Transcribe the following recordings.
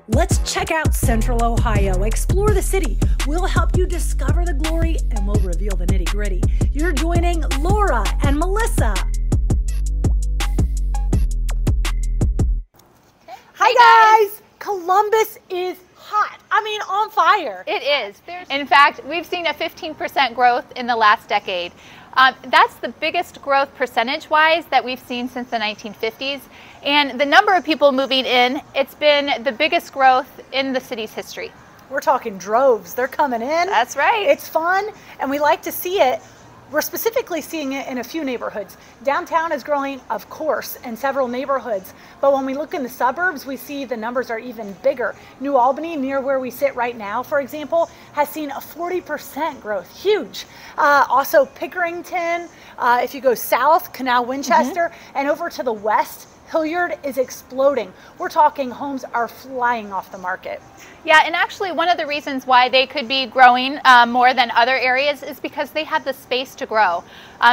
Let's check out Central Ohio, explore the city. We'll help you discover the glory and we'll reveal the nitty-gritty. You're joining Laura and Melissa. Hi guys! Columbus is hot. I mean, on fire. It is. In fact, we've seen a 15% growth in the last decade. That's the biggest growth percentage-wise that we've seen since the 1950s. And the number of people moving in, it's been the biggest growth in the city's history. We're talking droves. They're coming in. That's right. It's fun, and we like to see it. We're specifically seeing it in a few neighborhoods. Downtown is growing, of course, in several neighborhoods. But when we look in the suburbs, we see the numbers are even bigger. New Albany, near where we sit right now, for example, has seen a 40% growth. Huge. Also Pickerington, if you go south, Canal Winchester, and over to the west, Hilliard is exploding. We're talking homes are flying off the market. Yeah, and actually one of the reasons why they could be growing more than other areas is because they have the space to grow.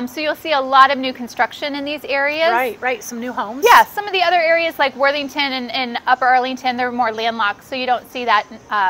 So you'll see a lot of new construction in these areas. Right, some new homes. Yeah, some of the other areas like Worthington and Upper Arlington, they're more landlocked, so you don't see that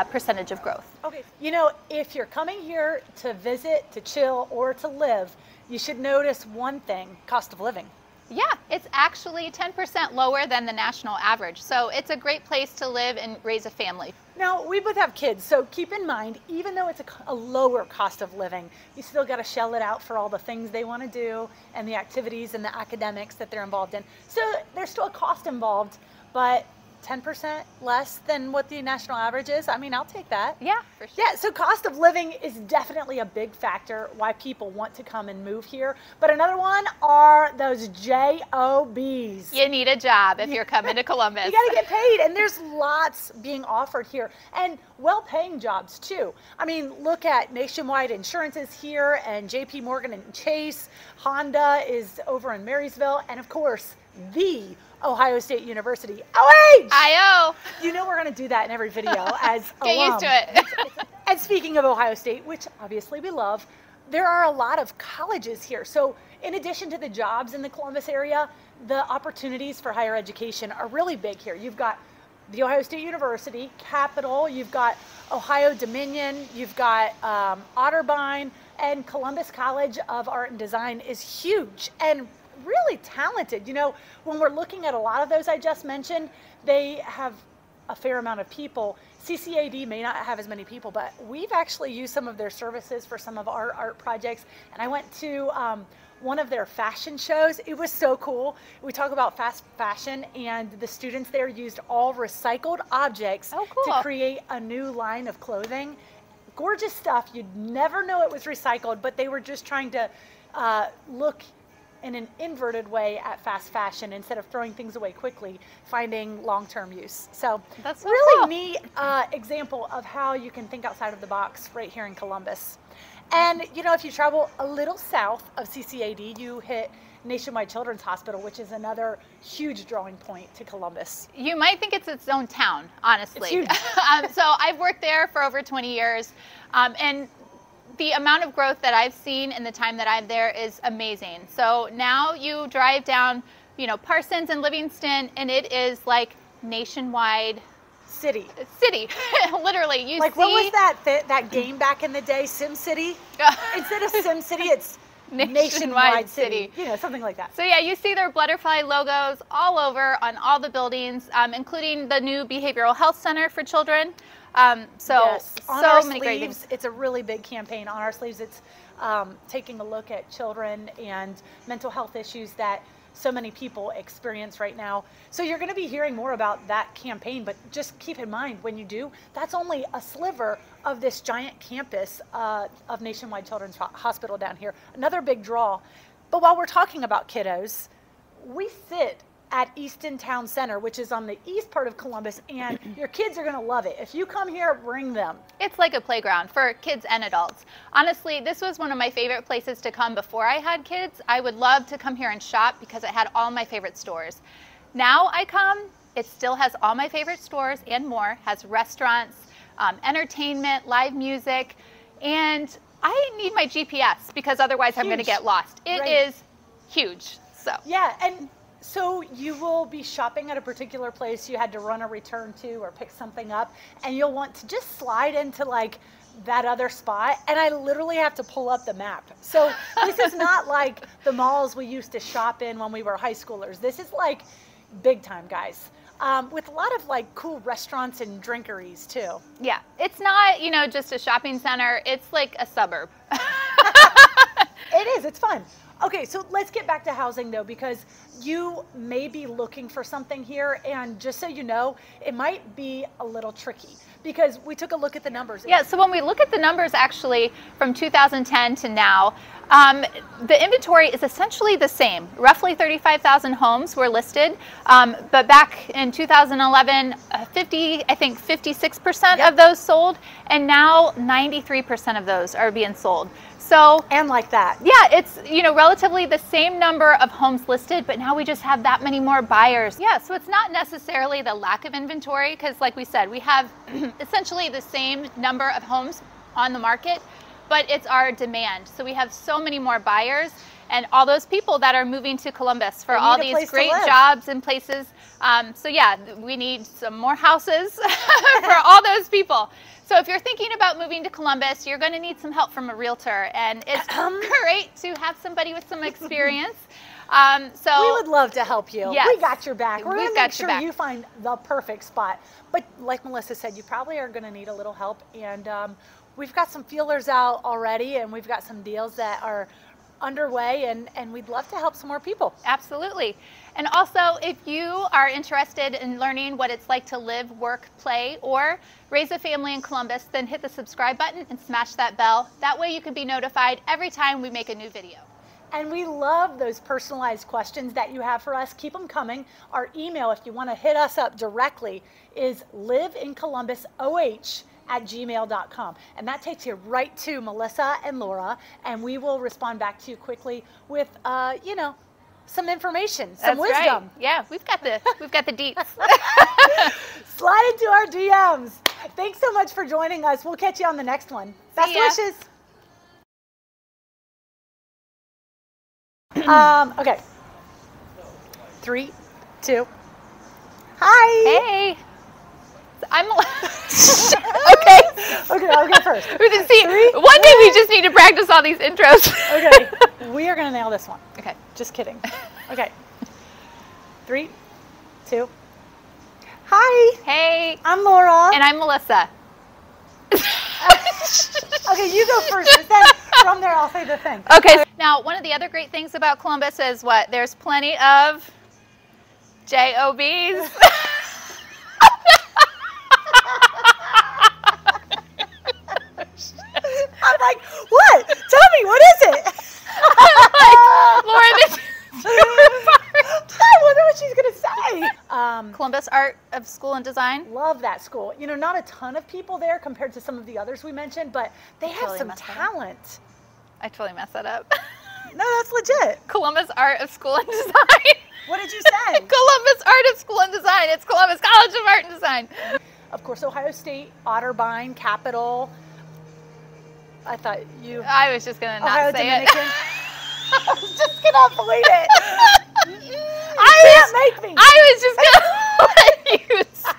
percentage of growth. Okay, you know, if you're coming here to visit, to chill, or to live, you should notice one thing: cost of living. Yeah, it's actually 10% lower than the national average. So it's a great place to live and raise a family. Now, we both have kids, so keep in mind, even though it's a lower cost of living, you still got to shell it out for all the things they want to do and the activities and the academics that they're involved in. So there's still a cost involved, but 10% less than what the national average is. I mean, I'll take that. Yeah, for sure. Yeah, so cost of living is definitely a big factor why people want to come and move here. But another one are those JOBs. You need a job if you're coming to Columbus. You got to get paid, and there's lots being offered here, and well-paying jobs too. I mean, look at Nationwide Insurances here, and JP Morgan and Chase. Honda is over in Marysville, and of course, the Ohio State University. OH! IO! You know we're going to do that in every video as Get alum. used to it. And speaking of Ohio State, which obviously we love, there are a lot of colleges here. So in addition to the jobs in the Columbus area, the opportunities for higher education are really big here. You've got the Ohio State University, Capital, you've got Ohio Dominion, you've got Otterbein, and Columbus College of Art and Design is huge and really talented. You know, when we're looking at a lot of those I just mentioned, they have a fair amount of people. CCAD may not have as many people, but we've actually used some of their services for some of our art projects. And I went to one of their fashion shows. It was so cool. We talk about fast fashion, and the students there used all recycled objects to create a new line of clothing. Gorgeous stuff. You'd never know it was recycled, but they were just trying to look in an inverted way at fast fashion instead of throwing things away quickly, finding long-term use. So that's so really cool. Neat example of how you can think outside of the box right here in Columbus. And you know, if you travel a little south of CCAD, you hit Nationwide Children's Hospital, which is another huge drawing point to Columbus. You might think it's its own town, honestly. It's huge. So I've worked there for over 20 years, and the amount of growth that I've seen in the time that I'm there is amazing. So now you drive down, you know, Parsons and Livingston, and it is like nationwide city. Literally, you like, see. what was that game back in the day, Sim City? Instead of Sim City, it's Nationwide City. You know, something like that. So yeah, you see their butterfly logos all over on all the buildings, including the new behavioral health center for children. Yes. On so our many great sleeves, things. it's a really big campaign. On our sleeves, it's taking a look at children and mental health issues that so many people experience right now. So you're going to be hearing more about that campaign, but just keep in mind when you do, that's only a sliver of this giant campus of Nationwide Children's Hospital down here. Another big draw. But while we're talking about kiddos, we sit at Easton Town Center, which is on the east part of Columbus, and your kids are gonna love it. If you come here, bring them. It's like a playground for kids and adults. Honestly, this was one of my favorite places to come before I had kids. I would love to come here and shop because it had all my favorite stores. Now I come, it still has all my favorite stores and more, has restaurants, entertainment, live music, and I need my GPS because otherwise I'm gonna get lost. It is huge, so. Yeah, and So you will be shopping at a particular place you had to run a return to or pick something up, and you'll want to just slide into like that other spot, and I literally have to pull up the map. So this is not like the malls we used to shop in when we were high schoolers. This is like big time, guys. With a lot of like cool restaurants and drinkeries too. Yeah, it's not, you know, just a shopping center. It's like a suburb. It is, it's fun. Okay, so let's get back to housing though, because you may be looking for something here, and just so you know, it might be a little tricky because we took a look at the numbers. Yeah, so when we look at the numbers actually from 2010 to now, the inventory is essentially the same. Roughly 35,000 homes were listed, but back in 2011, I think 56% of those sold, and now 93% of those are being sold. So, and like that. Yeah, it's, you know, relatively the same number of homes listed, but now we just have that many more buyers. Yeah, so it's not necessarily the lack of inventory, because like we said, we have essentially the same number of homes on the market, but it's our demand. So we have so many more buyers and all those people that are moving to Columbus for all these great jobs and places. So yeah, we need some more houses for all those people. So if you're thinking about moving to Columbus, you're going to need some help from a realtor, and it's great to have somebody with some experience. So we would love to help you. Yes. We got your back. We're going to make sure you find the perfect spot. But like Melissa said, you probably are going to need a little help, and we've got some feelers out already, and we've got some deals that are underway, and we'd love to help some more people. Absolutely. And also, if you are interested in learning what it's like to live, work, play, or raise a family in Columbus, then hit the subscribe button and smash that bell. That way you can be notified every time we make a new video. And we love those personalized questions that you have for us. Keep them coming. Our email, if you want to hit us up directly, is liveincolumbus@gmail.com. And that takes you right to Melissa and Laura, and we will respond back to you quickly with, you know, some information, some wisdom. Right. Yeah, we've got the deets. Slide into our DMs. Thanks so much for joining us. We'll catch you on the next one. Best wishes. Okay. 3, 2. Hi. Hey. I'm okay. Okay, I'll go first. See, one day we just need to practice all these intros. Okay, we are gonna nail this one. Okay, just kidding. Okay, 3, 2. Hi. Hey. I'm Laura. And I'm Melissa. Okay, you go first. But then from there, I'll say the thing. Okay. Now, one of the other great things about Columbus is what? There's plenty of JOBs. I'm like, what? Tell me, what is it? I'm like, Laura, this is I wonder what she's going to say. Columbus Art of School and Design. Love that school. You know, not a ton of people there compared to some of the others we mentioned, but they have some talent. I totally messed that up. No, that's legit. Columbus Art of School and Design. What did you say? Columbus Art of School and Design. It's Columbus College of Art and Design. Of course, Ohio State, Otterbein, Capital. I thought you... I was just going to not say it. I was just going to avoid it. You can't make me. I was just going to let you say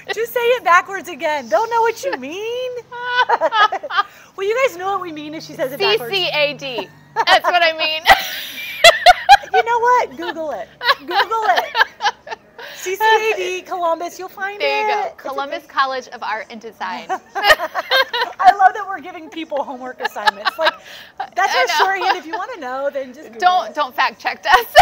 it. Just say it backwards again. Don't know what you mean? Well, you guys know what we mean if she says it backwards. CCAD. That's what I mean. You know what? Google it. Google it. CCAD, Columbus, you'll find it. There you go. Columbus College of Art and Design. I love that we're giving people homework assignments. Like, that's our shorthand. If you want to know, then just Google it. Don't fact check us.